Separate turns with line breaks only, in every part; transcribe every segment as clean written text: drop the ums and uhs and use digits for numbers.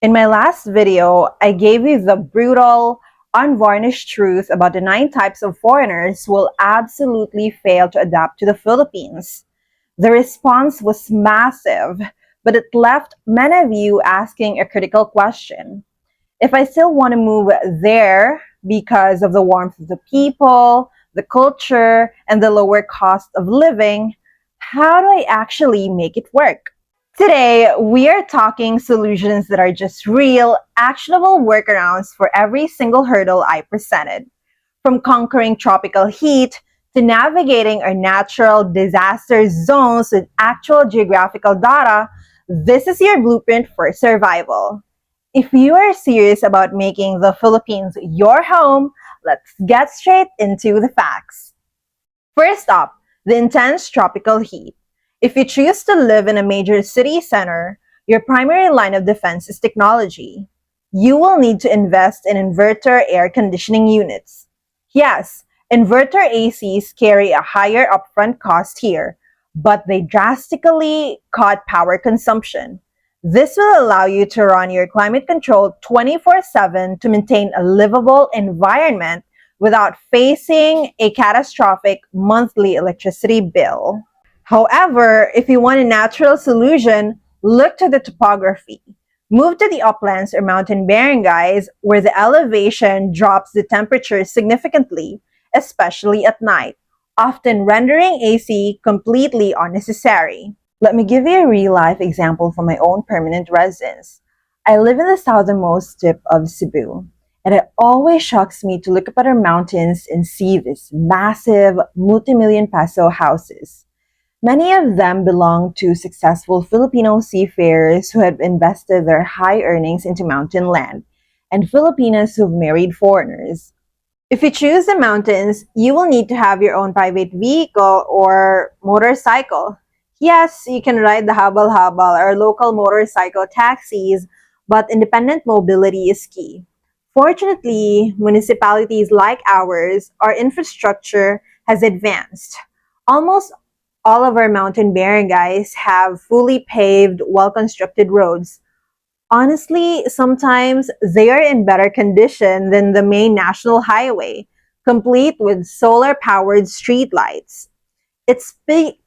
In my last video, I gave you the brutal, unvarnished truth about the 9 types of foreigners who will absolutely fail to adapt to the Philippines. The response was massive, but it left many of you asking a critical question. If I still want to move there because of the warmth of the people, the culture, and the lower cost of living, how do I actually make it work? Today, we are talking solutions that are just real, actionable workarounds for every single hurdle I presented. From conquering tropical heat to navigating our natural disaster zones with actual geographical data, this is your blueprint for survival. If you are serious about making the Philippines your home, let's get straight into the facts. First up, the intense tropical heat. If you choose to live in a major city center, your primary line of defense is technology. You will need to invest in inverter air conditioning units. Yes, inverter ACs carry a higher upfront cost here, but they drastically cut power consumption. This will allow you to run your climate control 24/7 to maintain a livable environment without facing a catastrophic monthly electricity bill. However, if you want a natural solution, look to the topography. Move to the uplands or mountain barangays where the elevation drops the temperature significantly, especially at night, often rendering AC completely unnecessary. Let me give you a real-life example from my own permanent residence. I live in the southernmost tip of Cebu, and it always shocks me to look up at our mountains and see these massive multi-million peso houses. Many of them belong to successful Filipino seafarers who have invested their high earnings into mountain land, and Filipinas who've married foreigners. If you choose the mountains, you will need to have your own private vehicle or motorcycle. Yes, you can ride the habal-habal or local motorcycle taxis, but independent mobility is key. Fortunately, municipalities like ours, our infrastructure has advanced. Almost all of our mountain barangays have fully paved, well-constructed roads. Honestly, sometimes they are in better condition than the main national highway, complete with solar-powered streetlights. It's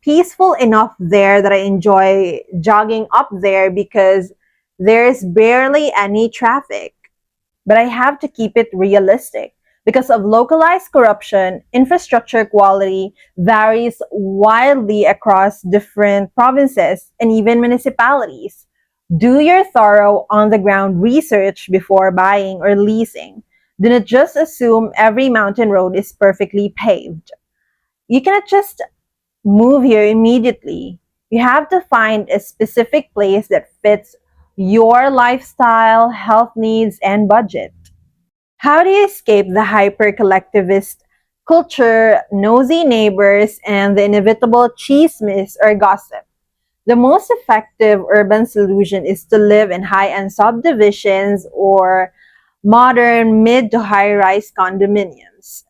peaceful enough there that I enjoy jogging up there because there's barely any traffic. But I have to keep it realistic. Because of localized corruption, infrastructure quality varies wildly across different provinces and even municipalities. Do your thorough on-the-ground research before buying or leasing. Do not just assume every mountain road is perfectly paved. You cannot just move here immediately. You have to find a specific place that fits your lifestyle, health needs, and budget. How do you escape the hyper-collectivist culture, nosy neighbors, and the inevitable chismes or gossip? The most effective urban solution is to live in high-end subdivisions or modern mid to high-rise condominiums.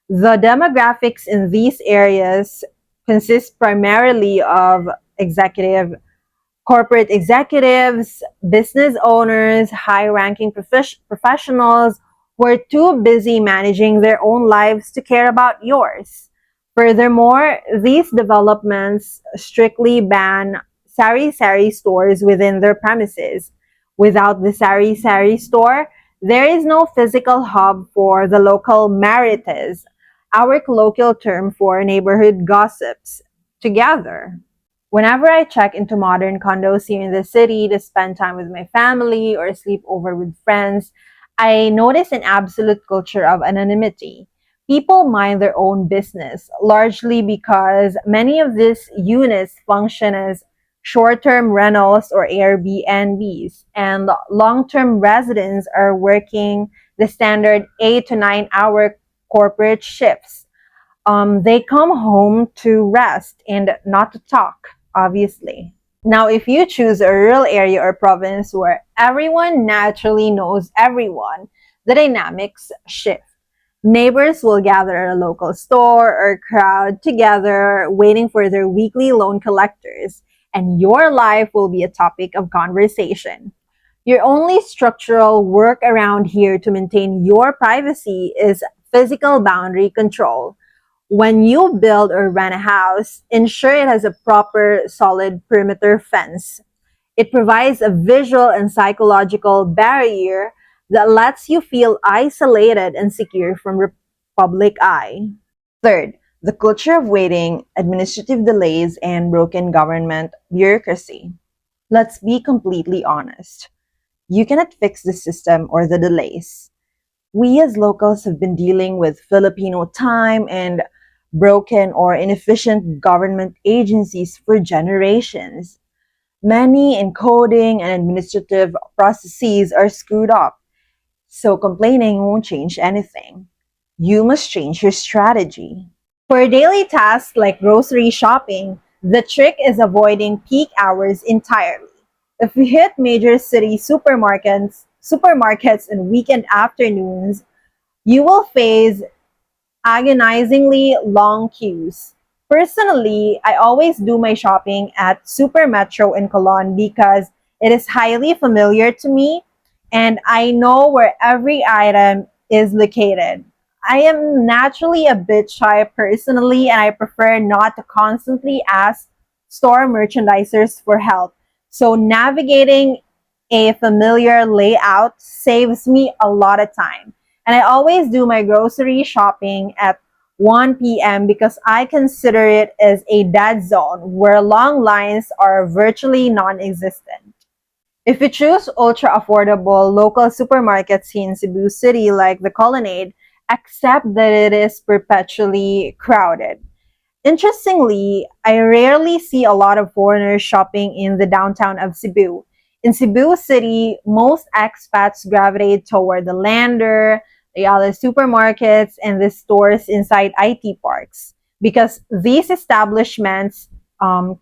The demographics in these areas consist primarily of corporate executives, business owners, high-ranking professionals who are too busy managing their own lives to care about yours. Furthermore, these developments strictly ban sari-sari stores within their premises. Without the sari-sari store, there is no physical hub for the local marites, our colloquial term for neighborhood gossips, to gather. Whenever I check into modern condos here in the city to spend time with my family or sleep over with friends, I notice an absolute culture of anonymity. People mind their own business, largely because many of these units function as short-term rentals or Airbnbs, and long-term residents are working the standard 8 to 9 hour corporate shifts. They come home to rest and not to talk, obviously. Now, if you choose a rural area or province where everyone naturally knows everyone, the dynamics shift. Neighbors will gather at a local store or crowd together waiting for their weekly loan collectors, and your life will be a topic of conversation. Your only structural workaround here to maintain your privacy is physical boundary control. When you build or rent a house, ensure it has a proper solid perimeter fence. It provides a visual and psychological barrier that lets you feel isolated and secure from the public eye. Third, the culture of waiting, administrative delays, and broken government bureaucracy. Let's be completely honest. You cannot fix the system or the delays. We as locals have been dealing with Filipino time and broken or inefficient government agencies for generations. Many encoding and administrative processes are screwed up, so complaining won't change anything. You must change your strategy. For daily tasks like grocery shopping, the trick is avoiding peak hours entirely. If you hit major city supermarkets in weekend afternoons, you will face agonizingly long queues. Personally, I always do my shopping at Super Metro in Cologne because it is highly familiar to me and I know where every item is located. I am naturally a bit shy personally and I prefer not to constantly ask store merchandisers for help. So navigating a familiar layout saves me a lot of time. And I always do my grocery shopping at 1 p.m. because I consider it as a dead zone where long lines are virtually non existent. If you choose ultra affordable local supermarkets here in Cebu City like the Colonnade, accept that it is perpetually crowded. Interestingly, I rarely see a lot of foreigners shopping in the downtown of Cebu. In Cebu City, most expats gravitate toward the Lander, the other supermarkets, and the stores inside IT parks because these establishments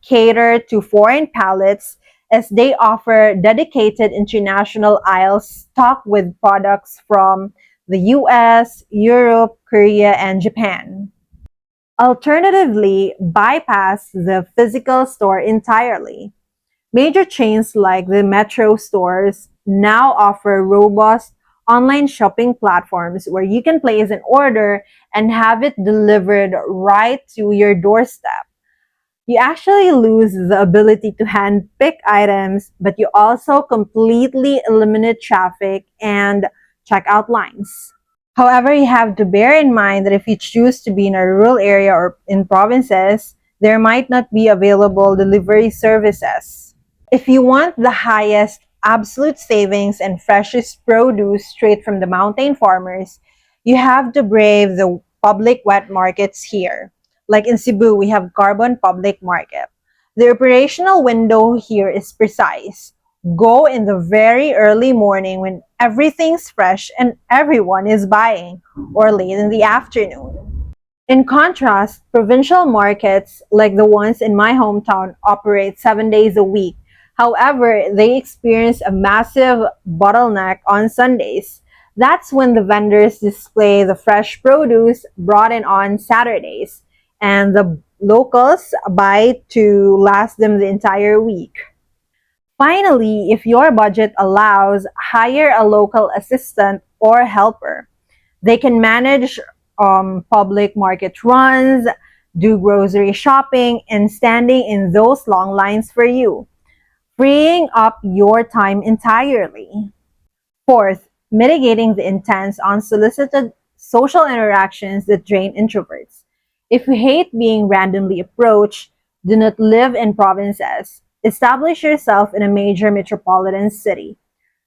cater to foreign palates as they offer dedicated international aisles stocked with products from the US, Europe, Korea, and Japan. Alternatively, bypass the physical store entirely. Major chains like the Metro stores now offer robust online shopping platforms where you can place an order and have it delivered right to your doorstep. You actually lose the ability to hand pick items, but you also completely eliminate traffic and checkout lines. However, you have to bear in mind that if you choose to be in a rural area or in provinces, there might not be available delivery services. If you want the highest absolute savings and freshest produce straight from the mountain farmers, you have to brave the public wet markets here. Like in Cebu, we have Carbon Public Market. The operational window here is precise. Go in the very early morning when everything's fresh and everyone is buying, or late in the afternoon. In contrast, provincial markets like the ones in my hometown operate 7 days a week. However, they experience a massive bottleneck on Sundays. That's when the vendors display the fresh produce brought in on Saturdays, and the locals buy to last them the entire week. Finally, if your budget allows, hire a local assistant or helper. They can manage public market runs, do grocery shopping, and standing in those long lines for you, freeing up your time entirely. Fourth, mitigating the intense, unsolicited social interactions that drain introverts. If you hate being randomly approached, do not live in provinces. Establish yourself in a major metropolitan city.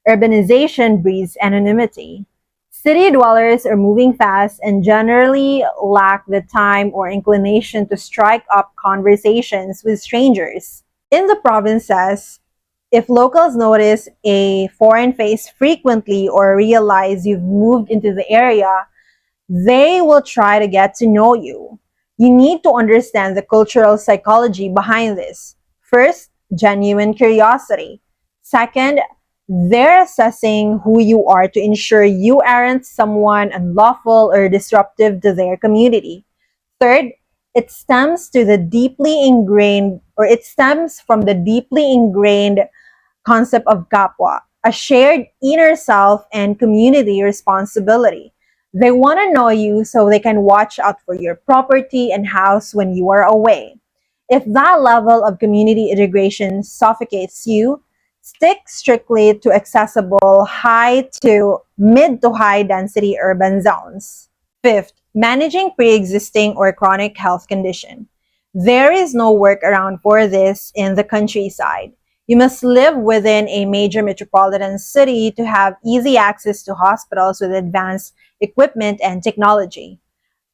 Urbanization breeds anonymity. City dwellers are moving fast and generally lack the time or inclination to strike up conversations with strangers. In the provinces, if locals notice a foreign face frequently or realize you've moved into the area, they will try to get to know you. You need to understand the cultural psychology behind this. First, genuine curiosity. Second, they're assessing who you are to ensure you aren't someone unlawful or disruptive to their community. Third, it stems from the deeply ingrained concept of Kapwa. a shared inner self and community responsibility. They want to know you so they can watch out for your property and house when you are away. If that level of community integration suffocates you, stick strictly to accessible high to mid to high density urban zones. Fifth, managing pre-existing or chronic health condition. There is no workaround for this in the countryside. You must live within a major metropolitan city to have easy access to hospitals with advanced equipment and technology.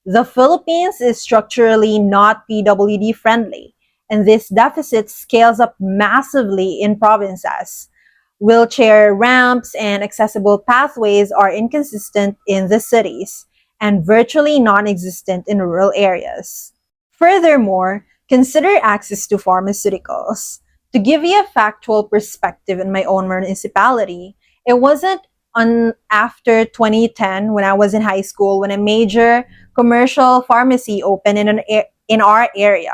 The Philippines is structurally not PWD friendly, and this deficit scales up massively in provinces. Wheelchair ramps and accessible pathways are inconsistent in the cities and virtually non existent in rural areas. Furthermore, consider access to pharmaceuticals. To give you a factual perspective in my own municipality, it wasn't after 2010 when I was in high school when a major commercial pharmacy opened in our area.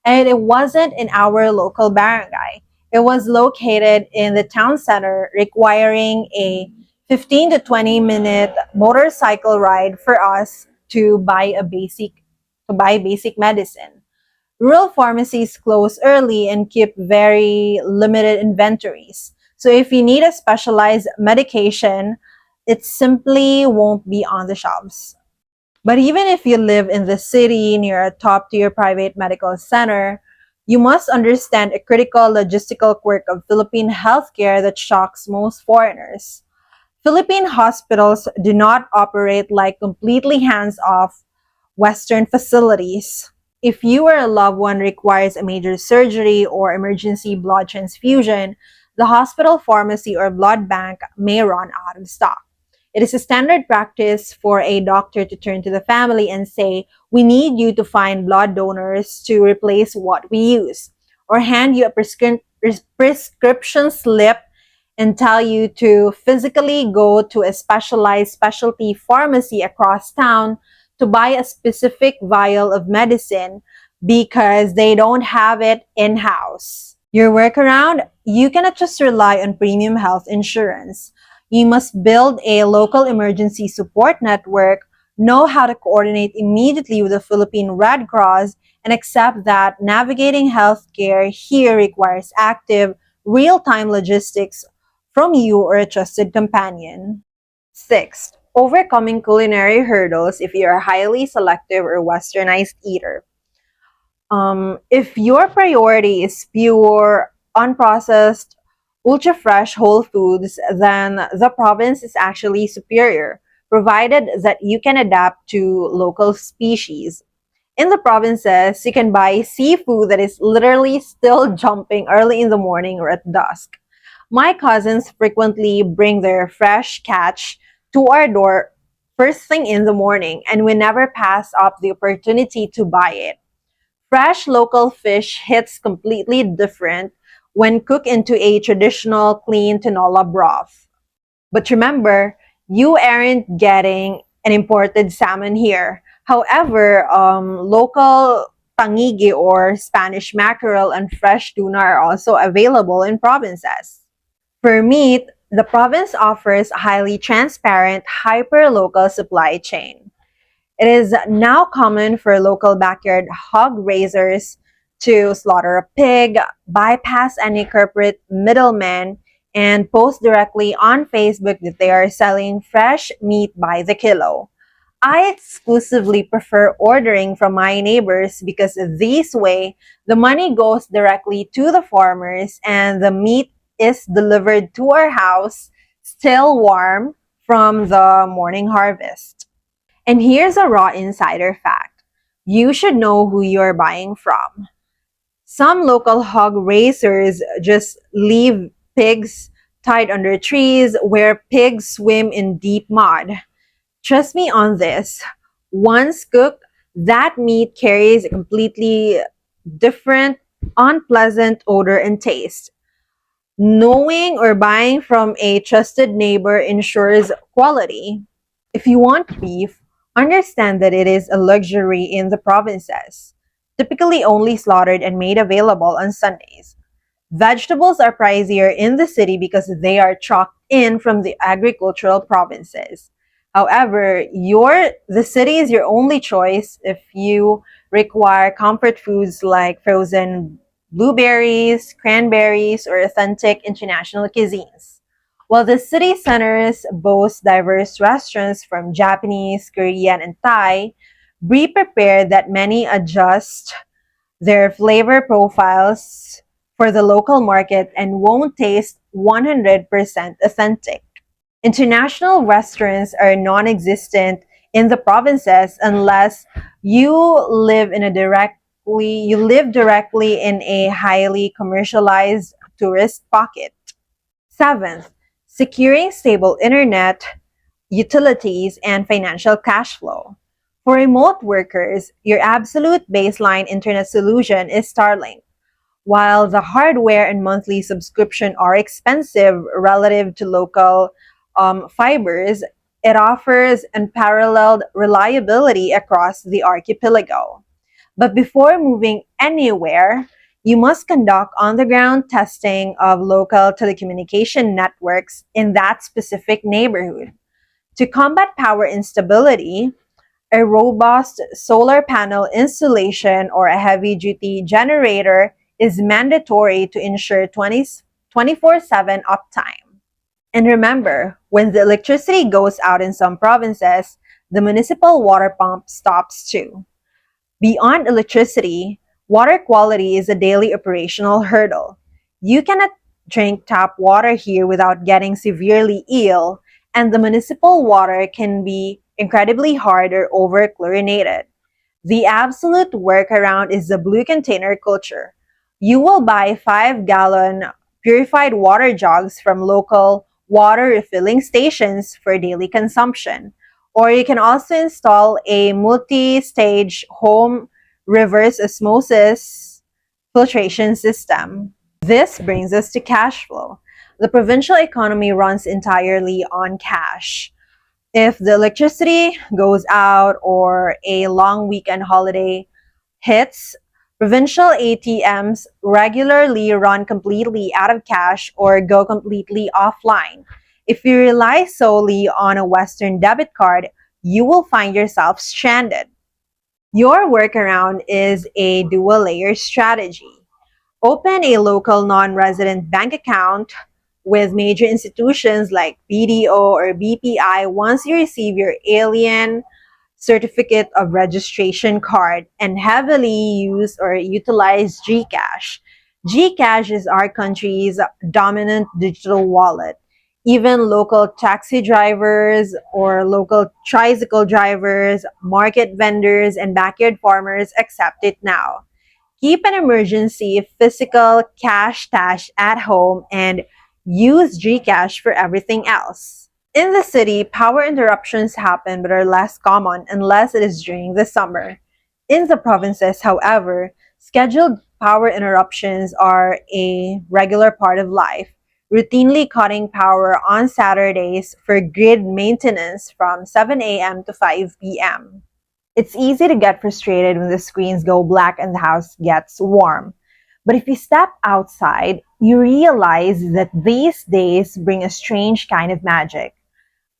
And it wasn't in our local barangay. It was located in the town center, requiring a 15 to 20-minute motorcycle ride for us to buy basic medicine. Rural pharmacies close early and keep very limited inventories. So if you need a specialized medication, it simply won't be on the shelves. But even if you live in the city near a top tier private medical center, you must understand a critical logistical quirk of Philippine healthcare that shocks most foreigners. Philippine hospitals do not operate like completely hands off Western facilities. If you or a loved one requires a major surgery or emergency blood transfusion, the hospital pharmacy or blood bank may run out of stock. It is a standard practice for a doctor to turn to the family and say, "We need you to find blood donors to replace what we use," or hand you a prescription slip and tell you to physically go to a specialized specialty pharmacy across town to buy a specific vial of medicine because they don't have it in house. Your workaround? You cannot just rely on premium health insurance. You must build a local emergency support network, know how to coordinate immediately with the Philippine Red Cross, and accept that navigating healthcare here requires active, real time logistics from you or a trusted companion. Sixth, overcoming culinary hurdles if you're a highly selective or westernized eater. If your priority is pure, unprocessed, ultra fresh whole foods, then the province is actually superior, provided that you can adapt to local species. In the provinces, you can buy seafood that is literally still jumping early in the morning or at dusk. My cousins frequently bring their fresh catch to our door first thing in the morning, and we never pass up the opportunity to buy it. Fresh local fish hits completely different when cooked into a traditional clean tinola broth. But remember, you aren't getting an imported salmon here. However, local tangigi or Spanish mackerel and fresh tuna are also available in provinces. For meat, the province offers a highly transparent, hyper-local supply chain. It is now common for local backyard hog raisers to slaughter a pig, bypass any corporate middlemen, and post directly on Facebook that they are selling fresh meat by the kilo. I exclusively prefer ordering from my neighbors because this way the money goes directly to the farmers and the meat is delivered to our house still warm from the morning harvest. And here's a raw insider fact. You should know who you're buying from. Some local hog raisers just leave pigs tied under trees where pigs swim in deep mud. Trust me on this. Once cooked, that meat carries a completely different, unpleasant odor and taste. Knowing or buying from a trusted neighbor ensures quality. If you want beef, understand that it is a luxury in the provinces, typically only slaughtered and made available on Sundays. Vegetables are pricier in the city because they are trucked in from the agricultural provinces. However, the city is your only choice if you require comfort foods like frozen blueberries, cranberries, or authentic international cuisines. While the city centers boast diverse restaurants from Japanese, Korean, and Thai, be prepared that many adjust their flavor profiles for the local market and won't taste 100% authentic. International restaurants are non-existent in the provinces unless you live directly in a highly commercialized tourist pocket. Seventh, securing stable internet, utilities, and financial cash flow. For remote workers, your absolute baseline internet solution is Starlink. While the hardware and monthly subscription are expensive relative to local fibers, it offers unparalleled reliability across the archipelago. But before moving anywhere, you must conduct on the ground testing of local telecommunication networks in that specific neighborhood. To combat power instability, a robust solar panel installation or a heavy duty generator is mandatory to ensure 24/7 uptime. And remember, when the electricity goes out in some provinces, the municipal water pump stops too. Beyond electricity, water quality is a daily operational hurdle. You cannot drink tap water here without getting severely ill, and the municipal water can be incredibly hard or over chlorinated. The absolute workaround is the blue container culture. You will buy 5-gallon purified water jugs from local water refilling stations for daily consumption. Or you can also install a multi-stage home reverse osmosis filtration system. This brings us to cash flow. The provincial economy runs entirely on cash. If the electricity goes out or a long weekend holiday hits, provincial ATMs regularly run completely out of cash or go completely offline. If you rely solely on a Western debit card, you will find yourself stranded. Your workaround is a dual layer strategy. Open a local non-resident bank account with major institutions like BDO or BPI once you receive your alien certificate of registration card and heavily use or utilize GCash. GCash is our country's dominant digital wallet. Even local taxi drivers or local tricycle drivers, market vendors, and backyard farmers accept it now. Keep an emergency physical cash stash at home and use GCash for everything else. In the city, power interruptions happen but are less common unless it is during the summer. In the provinces, however, scheduled power interruptions are a regular part of life, routinely cutting power on Saturdays for grid maintenance from 7 a.m. to 5 p.m. It's easy to get frustrated when the screens go black and the house gets warm. But if you step outside, you realize that these days bring a strange kind of magic.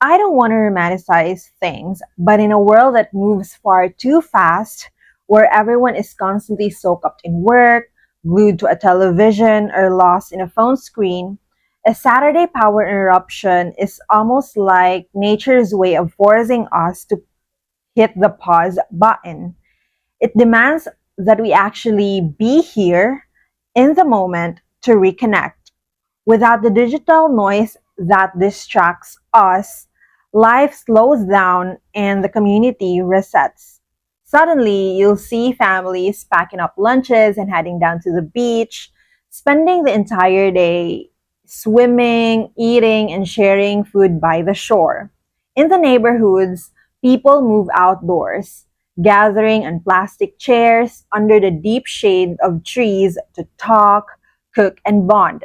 I don't want to romanticize things, but in a world that moves far too fast, where everyone is constantly soaked up in work, glued to a television, or lost in a phone screen, a Saturday power interruption is almost like nature's way of forcing us to hit the pause button. It demands that we actually be here in the moment to reconnect. Without the digital noise that distracts us, life slows down and the community resets. Suddenly, you'll see families packing up lunches and heading down to the beach, spending the entire day swimming, eating, and sharing food by the shore. In the neighborhoods, people move outdoors, gathering on plastic chairs under the deep shade of trees to talk, cook, and bond.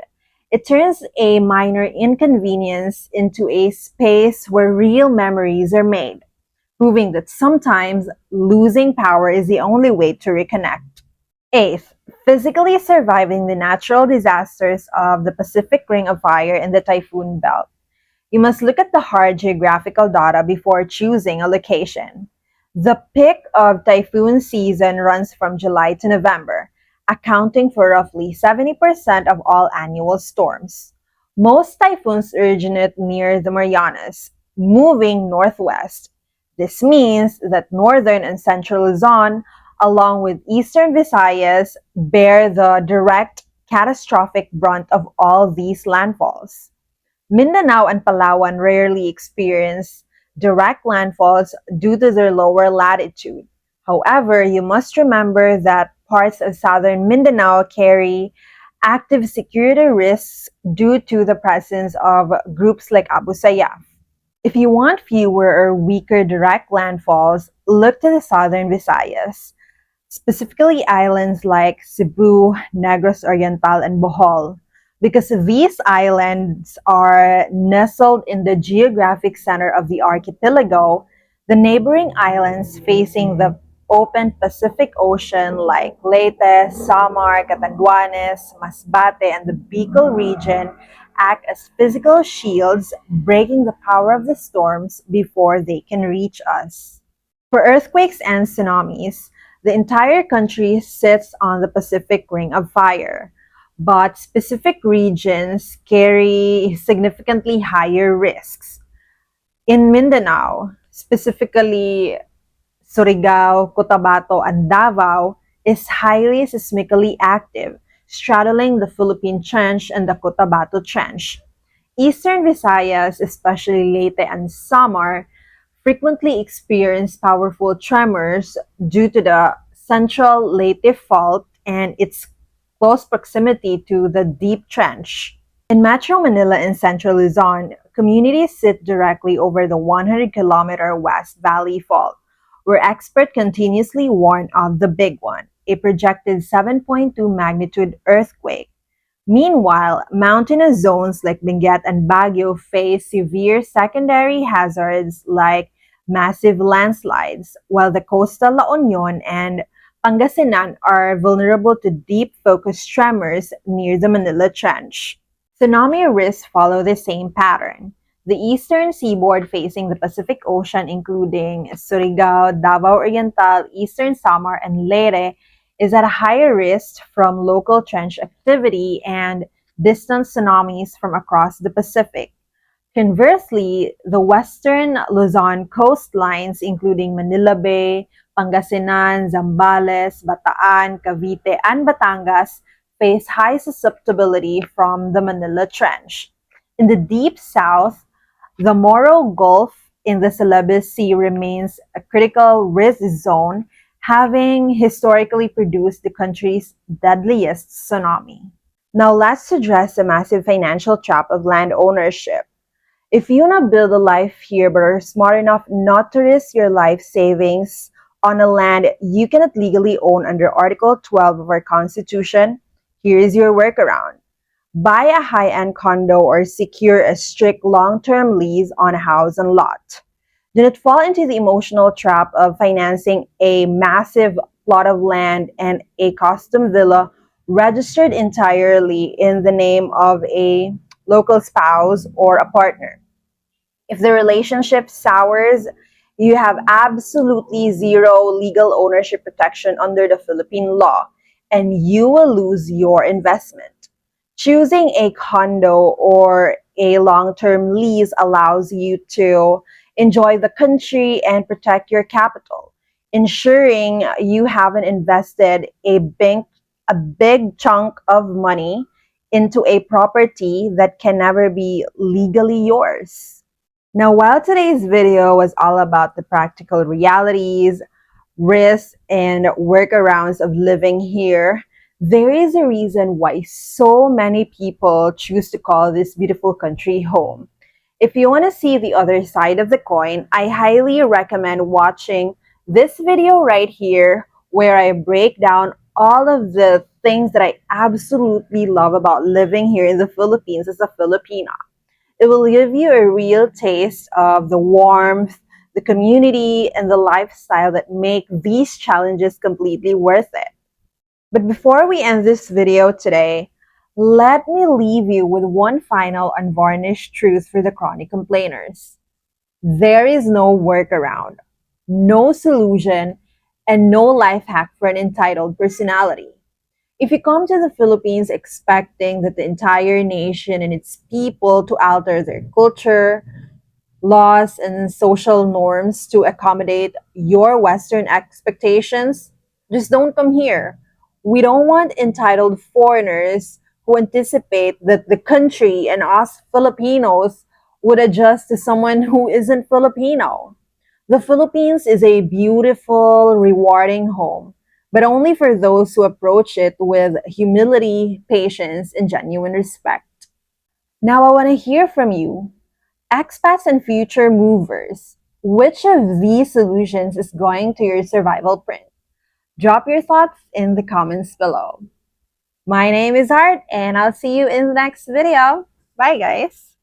It turns a minor inconvenience into a space where real memories are made, proving that sometimes losing power is the only way to reconnect. Eighth, physically surviving the natural disasters of the Pacific Ring of Fire and the Typhoon Belt. You must look at the hard geographical data before choosing a location. The peak of typhoon season runs from July to November, accounting for roughly 70% of all annual storms. Most typhoons originate near the Marianas, moving northwest. This means that northern and central Luzon, along with eastern Visayas, bear the direct catastrophic brunt of all these landfalls. Mindanao and Palawan rarely experience direct landfalls due to their lower latitude. However, you must remember that parts of southern Mindanao carry active security risks due to the presence of groups like Abu Sayyaf. If you want fewer or weaker direct landfalls, look to the southern Visayas, specifically islands like Cebu, Negros Oriental, and Bohol, because these islands are nestled in the geographic center of the archipelago. The neighboring islands facing the open Pacific Ocean like Leyte, Samar, Catanduanes, Masbate, and the Bicol region act as physical shields, breaking the power of the storms before they can reach us. For earthquakes and tsunamis, the entire country sits on the Pacific Ring of Fire, but specific regions carry significantly higher risks. In Mindanao, specifically Surigao, Cotabato, and Davao, is highly seismically active, straddling the Philippine Trench and the Cotabato Trench. Eastern Visayas, especially Leyte and Samar, frequently experience powerful tremors due to the central Leyte fault and its close proximity to the deep trench. In Metro Manila and Central Luzon, communities sit directly over the 100-kilometer West Valley Fault, where experts continuously warn of the big one, a projected 7.2 magnitude earthquake. Meanwhile, mountainous zones like Benguet and Baguio face severe secondary hazards like massive landslides, while the coastal La Union and Pangasinan are vulnerable to deep focused tremors near the Manila Trench. Tsunami risks follow the same pattern. The eastern seaboard facing the Pacific Ocean, including Surigao, Davao Oriental, Eastern Samar, and Leyte, is at a higher risk from local trench activity and distant tsunamis from across the Pacific. Conversely, the western Luzon coastlines, including Manila Bay, Pangasinan, Zambales, Bataan, Cavite, and Batangas, face high susceptibility from the Manila Trench. In the deep south, the Moro Gulf in the Celebes Sea remains a critical risk zone, having historically produced the country's deadliest tsunami. Now let's address the massive financial trap of land ownership. If you want to build a life here but are smart enough not to risk your life savings on a land you cannot legally own under Article 12 of our Constitution, here is your workaround. Buy a high-end condo or secure a strict long-term lease on a house and lot. Do not fall into the emotional trap of financing a massive plot of land and a custom villa registered entirely in the name of a local spouse or a partner. If the relationship sours, you have absolutely zero legal ownership protection under the Philippine law, and you will lose your investment. Choosing a condo or a long-term lease allows you to enjoy the country and protect your capital, ensuring you haven't invested a big chunk of money into a property that can never be legally yours. Now, while today's video was all about the practical realities, risks, and workarounds of living here, there is a reason why so many people choose to call this beautiful country home. If you want to see the other side of the coin, I highly recommend watching this video right here, where I break down all of the things that I absolutely love about living here in the Philippines as a Filipina. It will give you a real taste of the warmth, the community, and the lifestyle that make these challenges completely worth it. But before we end this video today, let me leave you with one final unvarnished truth for the chronic complainers. There is no workaround, no solution, and no life hack for an entitled personality. If you come to the Philippines expecting that the entire nation and its people to alter their culture, laws, and social norms to accommodate your Western expectations, just don't come here. We don't want entitled foreigners who anticipate that the country and us Filipinos would adjust to someone who isn't Filipino. The Philippines is a beautiful, rewarding home, but only for those who approach it with humility, patience, and genuine respect. Now, I want to hear from you. Expats and future movers, which of these solutions is going to your survival print? Drop your thoughts in the comments below. My name is Art, and I'll see you in the next video. Bye, guys.